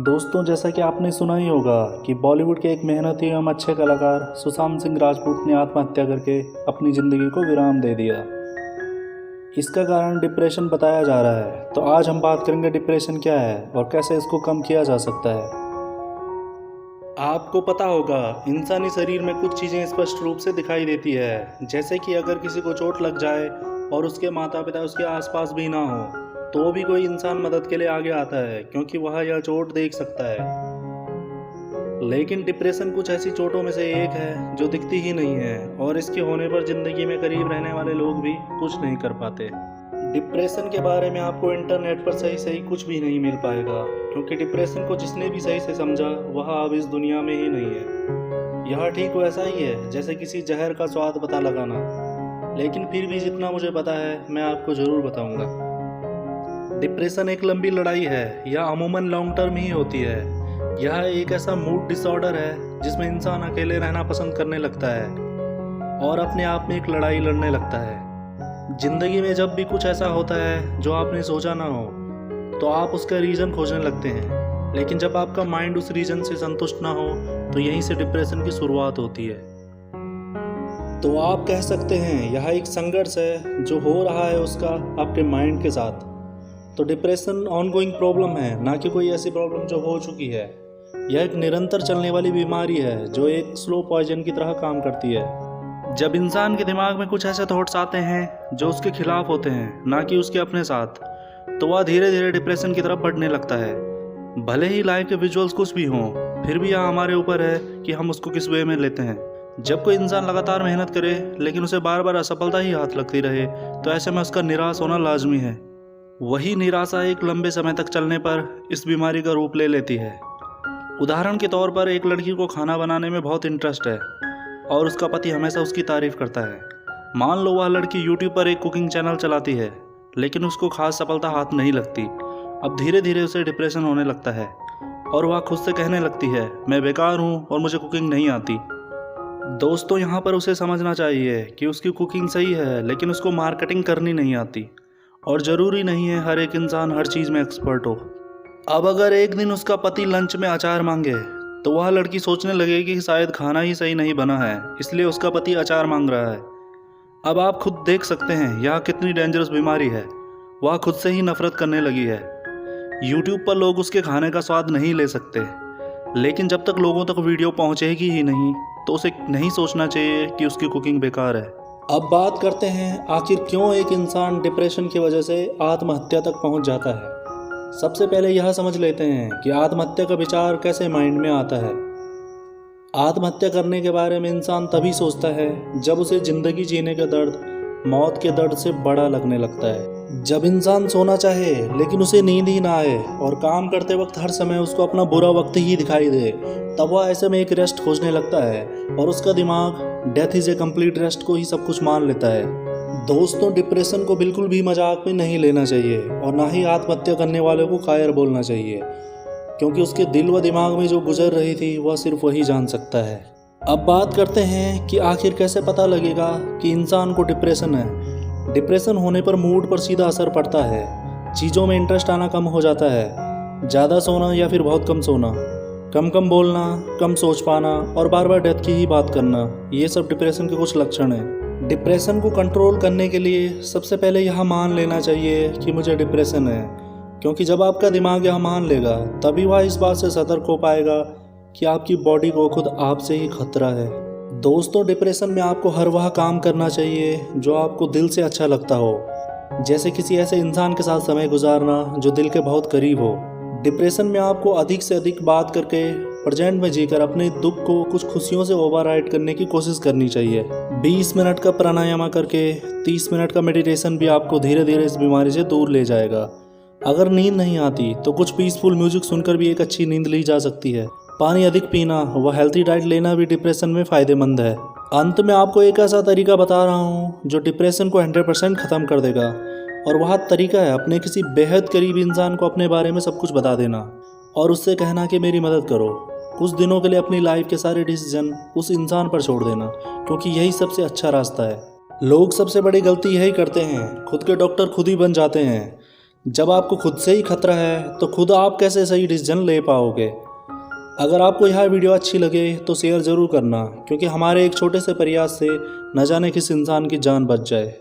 दोस्तों, जैसा कि आपने सुना ही होगा कि बॉलीवुड के एक मेहनती एवं अच्छे कलाकार सुशांत सिंह राजपूत ने आत्महत्या करके अपनी ज़िंदगी को विराम दे दिया। इसका कारण डिप्रेशन बताया जा रहा है। तो आज हम बात करेंगे डिप्रेशन क्या है और कैसे इसको कम किया जा सकता है। आपको पता होगा, इंसानी शरीर में कुछ चीज़ें स्पष्ट रूप से दिखाई देती है। जैसे कि अगर किसी को चोट लग जाए और उसके माता पिता उसके आसपास भी ना हो, तो भी कोई इंसान मदद के लिए आगे आता है, क्योंकि वह यह चोट देख सकता है। लेकिन डिप्रेशन कुछ ऐसी चोटों में से एक है जो दिखती ही नहीं है, और इसके होने पर ज़िंदगी में करीब रहने वाले लोग भी कुछ नहीं कर पाते। डिप्रेशन के बारे में आपको इंटरनेट पर सही कुछ भी नहीं मिल पाएगा, क्योंकि डिप्रेशन को जिसने भी सही से समझा वह अब इस दुनिया में ही नहीं है। यह ठीक वैसा ही है जैसे किसी जहर का स्वाद पता लगाना। लेकिन फिर भी जितना मुझे पता है मैं आपको ज़रूर बताऊंगा। डिप्रेशन एक लंबी लड़ाई है, यह अमूमन लॉन्ग टर्म ही होती है। यह एक ऐसा मूड डिसऑर्डर है जिसमें इंसान अकेले रहना पसंद करने लगता है और अपने आप में एक लड़ाई लड़ने लगता है। जिंदगी में जब भी कुछ ऐसा होता है जो आपने सोचा ना हो, तो आप उसका रीज़न खोजने लगते हैं। लेकिन जब आपका माइंड उस रीज़न से संतुष्ट ना हो, तो यहीं से डिप्रेशन की शुरुआत होती है। तो आप कह सकते हैं यह एक संघर्ष है जो हो रहा है उसका आपके माइंड के साथ। तो डिप्रेशन ऑनगोइंग प्रॉब्लम है, ना कि कोई ऐसी प्रॉब्लम जो हो चुकी है। यह एक निरंतर चलने वाली बीमारी है जो एक स्लो पॉइजन की तरह काम करती है। जब इंसान के दिमाग में कुछ ऐसे थॉट्स आते हैं जो उसके खिलाफ होते हैं, ना कि उसके अपने साथ, तो वह धीरे धीरे डिप्रेशन की तरफ बढ़ने लगता है। भले ही लाइफ के विजुअल्स कुछ भी हों, फिर भी यह हमारे ऊपर है कि हम उसको किस वे में लेते हैं। जब कोई इंसान लगातार मेहनत करे लेकिन उसे बार बार असफलता ही हाथ लगती रहे, तो ऐसे में उसका निराश होना लाजमी है। वही निराशा एक लंबे समय तक चलने पर इस बीमारी का रूप ले लेती है। उदाहरण के तौर पर, एक लड़की को खाना बनाने में बहुत इंटरेस्ट है और उसका पति हमेशा उसकी तारीफ करता है। मान लो वह लड़की यूट्यूब पर एक कुकिंग चैनल चलाती है, लेकिन उसको खास सफलता हाथ नहीं लगती। अब धीरे धीरे उसे डिप्रेशन होने लगता है और वह खुद से कहने लगती है, मैं बेकार हूँ और मुझे कुकिंग नहीं आती। दोस्तों, यहाँ पर उसे समझना चाहिए कि उसकी कुकिंग सही है, लेकिन उसको मार्केटिंग करनी नहीं आती। और ज़रूरी नहीं है हर एक इंसान हर चीज़ में एक्सपर्ट हो। अब अगर एक दिन उसका पति लंच में अचार मांगे, तो वह लड़की सोचने लगेगी कि शायद खाना ही सही नहीं बना है, इसलिए उसका पति अचार मांग रहा है। अब आप खुद देख सकते हैं यह कितनी डेंजरस बीमारी है। वह खुद से ही नफरत करने लगी है। यूट्यूब पर लोग उसके खाने का स्वाद नहीं ले सकते, लेकिन जब तक लोगों तक वीडियो पहुंचेगी ही नहीं, तो उसे नहीं सोचना चाहिए कि उसकी कुकिंग बेकार है। अब बात करते हैं आखिर क्यों एक इंसान डिप्रेशन की वजह से आत्महत्या तक पहुंच जाता है। सबसे पहले यह समझ लेते हैं कि आत्महत्या का विचार कैसे माइंड में आता है। आत्महत्या करने के बारे में इंसान तभी सोचता है जब उसे जिंदगी जीने का दर्द मौत के दर्द से बड़ा लगने लगता है। जब इंसान सोना चाहे लेकिन उसे नींद ही ना आए और काम करते वक्त हर समय उसको अपना बुरा वक्त ही दिखाई दे, तब वह ऐसे में एक रेस्ट खोजने लगता है और उसका दिमाग death is a complete rest को ही सब कुछ मान लेता है। दोस्तों, डिप्रेशन को बिल्कुल भी मजाक में नहीं लेना चाहिए और ना ही आत्महत्या करने वाले को कायर बोलना चाहिए, क्योंकि उसके दिल व दिमाग में जो गुजर रही थी वह सिर्फ वही जान सकता है। अब बात करते हैं कि आखिर कैसे पता लगेगा कि इंसान को डिप्रेशन है। डिप्रेशन होने पर मूड पर सीधा असर पड़ता है। चीज़ों में इंटरेस्ट आना कम हो जाता है, ज़्यादा सोना या फिर बहुत कम सोना, कम बोलना, कम सोच पाना और बार बार डेथ की ही बात करना, ये सब डिप्रेशन के कुछ लक्षण हैं। डिप्रेशन को कंट्रोल करने के लिए सबसे पहले यह मान लेना चाहिए कि मुझे डिप्रेशन है, क्योंकि जब आपका दिमाग यह मान लेगा तभी वह इस बात से सतर्क हो पाएगा कि आपकी बॉडी को खुद आपसे ही खतरा है। दोस्तों, डिप्रेशन में आपको हर वह काम करना चाहिए जो आपको दिल से अच्छा लगता हो, जैसे किसी ऐसे इंसान के साथ समय गुजारना जो दिल के बहुत करीब हो। डिप्रेशन में आपको अधिक से अधिक बात करके प्रेजेंट में जीकर अपने दुख को कुछ खुशियों से ओवरराइड करने की कोशिश करनी चाहिए। 20 मिनट का प्राणायाम करके 30 मिनट का मेडिटेशन भी आपको धीरे धीरे इस बीमारी से दूर ले जाएगा। अगर नींद नहीं आती तो कुछ पीसफुल म्यूजिक सुनकर भी एक अच्छी नींद ली जा सकती है। पानी अधिक पीना व हेल्थी डाइट लेना भी डिप्रेशन में फ़ायदेमंद है। अंत में आपको एक ऐसा तरीका बता रहा हूँ जो डिप्रेशन को 100% ख़त्म कर देगा, और वह तरीका है अपने किसी बेहद करीबी इंसान को अपने बारे में सब कुछ बता देना और उससे कहना कि मेरी मदद करो। कुछ दिनों के लिए अपनी लाइफ के सारे डिसीजन उस इंसान पर छोड़ देना, क्योंकि यही सबसे अच्छा रास्ता है। लोग सबसे बड़ी गलती यही करते हैं, खुद के डॉक्टर खुद ही बन जाते हैं। जब आपको खुद से ही खतरा है तो खुद आप कैसे सही डिसीजन ले पाओगे। अगर आपको यह वीडियो अच्छी लगे तो शेयर ज़रूर करना, क्योंकि हमारे एक छोटे से प्रयास से न जाने किस इंसान की जान बच जाए।